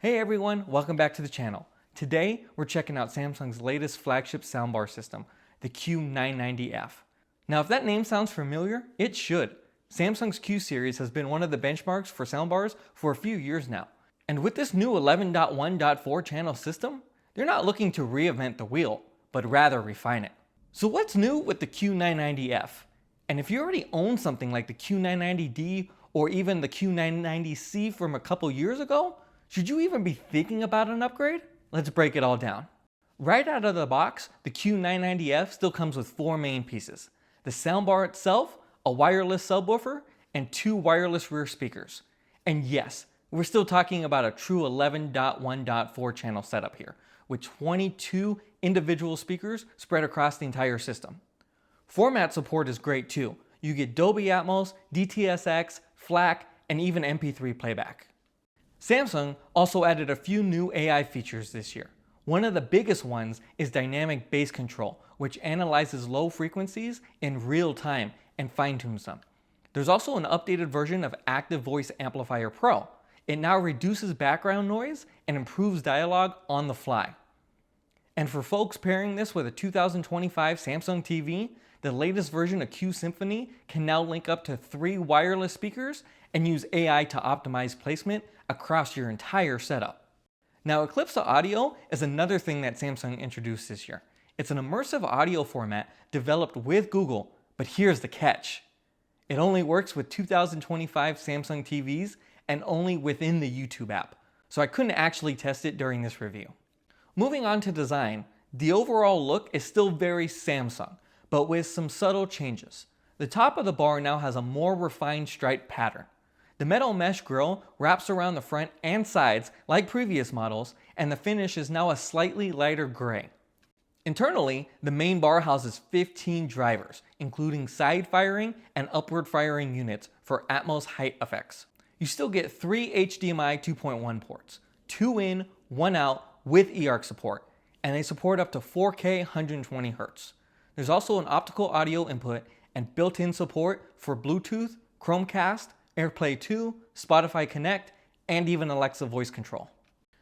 Hey everyone, welcome back to the channel. Today, we're checking out Samsung's latest flagship soundbar system, the Q990F. Now if that name sounds familiar, it should. Samsung's Q series has been one of the benchmarks for soundbars for a few years now. And with this new 11.1.4 channel system, they're not looking to reinvent the wheel, but rather refine it. So what's new with the Q990F? And if you already own something like the Q990D or even the Q990C from a couple years ago, should you even be thinking about an upgrade? Let's break it all down. Right out of the box, the Q990F still comes with four main pieces: the soundbar itself, a wireless subwoofer, and two wireless rear speakers. And yes, we're still talking about a true 11.1.4 channel setup here, with 22 individual speakers spread across the entire system. Format support is great too. You get Dolby Atmos, DTS:X, FLAC, and even MP3 playback. Samsung also added a few new AI features this year. One of the biggest ones is dynamic bass control, which analyzes low frequencies in real time and fine-tunes them. There's also an updated version of Active Voice Amplifier Pro. It now reduces background noise and improves dialogue on the fly. And for folks pairing this with a 2025 Samsung TV, the latest version of Q Symphony can now link up to 3 wireless speakers and use AI to optimize placement across your entire setup. Now, Eclipse Audio is another thing that Samsung introduced this year. It's an immersive audio format developed with Google, but here's the catch. It only works with 2025 Samsung TVs and only within the YouTube app, so I couldn't actually test it during this review. Moving on to design, the overall look is still very Samsung, but with some subtle changes. The top of the bar now has a more refined stripe pattern. The metal mesh grille wraps around the front and sides like previous models, and the finish is now a slightly lighter gray. Internally, the main bar houses 15 drivers, including side firing and upward firing units for Atmos height effects. You still get 3 HDMI 2.1 ports, 2 in, 1 out with eARC support, and they support up to 4K 120Hz. There's also an optical audio input and built-in support for Bluetooth, Chromecast, AirPlay 2, Spotify Connect, and even Alexa voice control.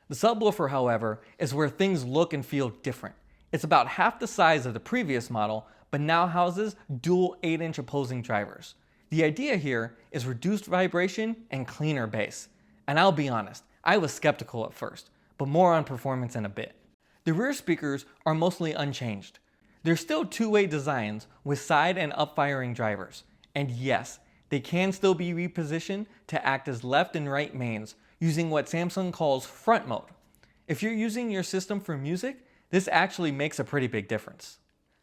The subwoofer, however, is where things look and feel different. It's about half the size of the previous model, but now houses dual 8-inch opposing drivers. The idea here is reduced vibration and cleaner bass. And I'll be honest, I was skeptical at first, but more on performance in a bit. The rear speakers are mostly unchanged. They're still two-way designs with side and up-firing drivers. And yes, they can still be repositioned to act as left and right mains using what Samsung calls front mode. If you're using your system for music, this actually makes a pretty big difference.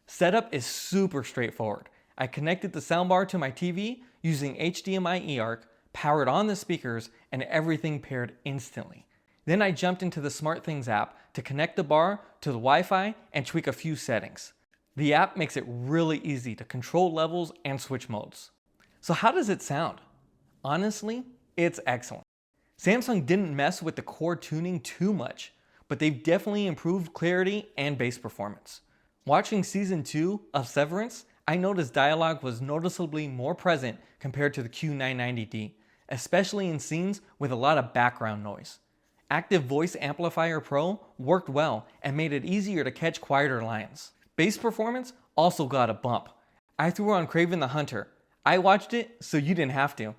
Setup is super straightforward. I connected the soundbar to my TV using HDMI eARC, powered on the speakers, and everything paired instantly. Then I jumped into the SmartThings app to connect the bar to the Wi-Fi and tweak a few settings. The app makes it really easy to control levels and switch modes. So how does it sound? Honestly, it's excellent. Samsung didn't mess with the core tuning too much, but they've definitely improved clarity and bass performance. Watching season 2 of Severance, I noticed dialogue was noticeably more present compared to the Q990D, especially in scenes with a lot of background noise. Active Voice Amplifier Pro worked well and made it easier to catch quieter lines. Bass performance also got a bump. I threw on Kraven the Hunter. I watched it so you didn't have to,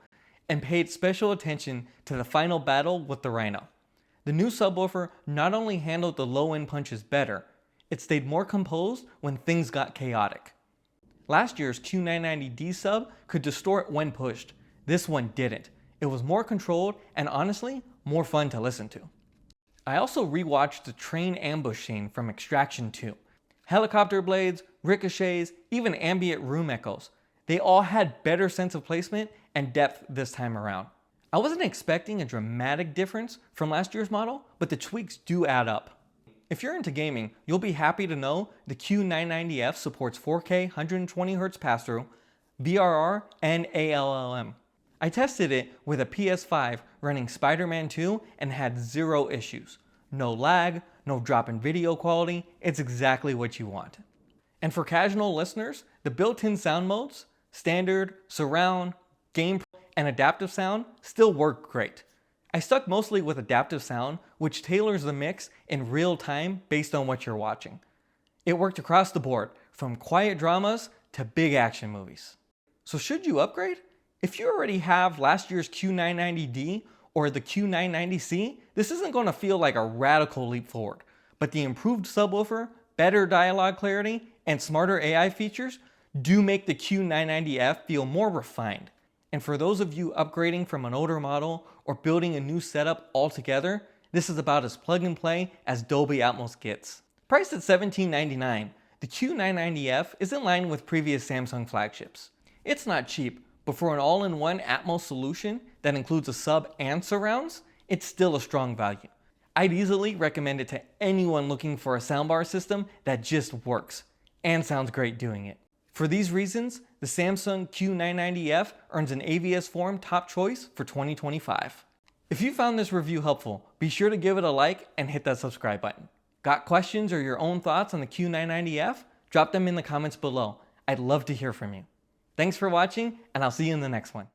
and paid special attention to the final battle with the Rhino. The new subwoofer not only handled the low-end punches better, it stayed more composed when things got chaotic. Last year's Q990D sub could distort when pushed. This one didn't. It was more controlled and honestly, more fun to listen to. I also rewatched the train ambush scene from Extraction 2. Helicopter blades, ricochets, even ambient room echoes. They all had better sense of placement and depth this time around. I wasn't expecting a dramatic difference from last year's model, but the tweaks do add up. If you're into gaming, you'll be happy to know the Q990F supports 4K 120Hz passthrough, VRR, and ALLM. I tested it with a PS5 running Spider-Man 2 and had 0 issues. No lag, no drop in video quality, it's exactly what you want. And for casual listeners, the built-in sound modes, standard, surround, game, and adaptive sound still work great. I stuck mostly with adaptive sound which tailors the mix in real time based on what you're watching. It worked across the board, from quiet dramas to big action movies. So should you upgrade? If you already have last year's Q990D or the Q990C, this isn't going to feel like a radical leap forward. But the improved subwoofer, better dialogue clarity, and smarter AI features do make the Q990F feel more refined. And for those of you upgrading from an older model or building a new setup altogether, this is about as plug and play as Dolby Atmos gets. Priced at $1799, the Q990F is in line with previous Samsung flagships. It's not cheap, but for an all-in-one Atmos solution that includes a sub and surrounds, it's still a strong value. I'd easily recommend it to anyone looking for a soundbar system that just works and sounds great doing it. For these reasons, the Samsung Q990F earns an AVS Forum top choice for 2025. If you found this review helpful, be sure to give it a like and hit that subscribe button. Got questions or your own thoughts on the Q990F? Drop them in the comments below. I'd love to hear from you. Thanks for watching, and I'll see you in the next one.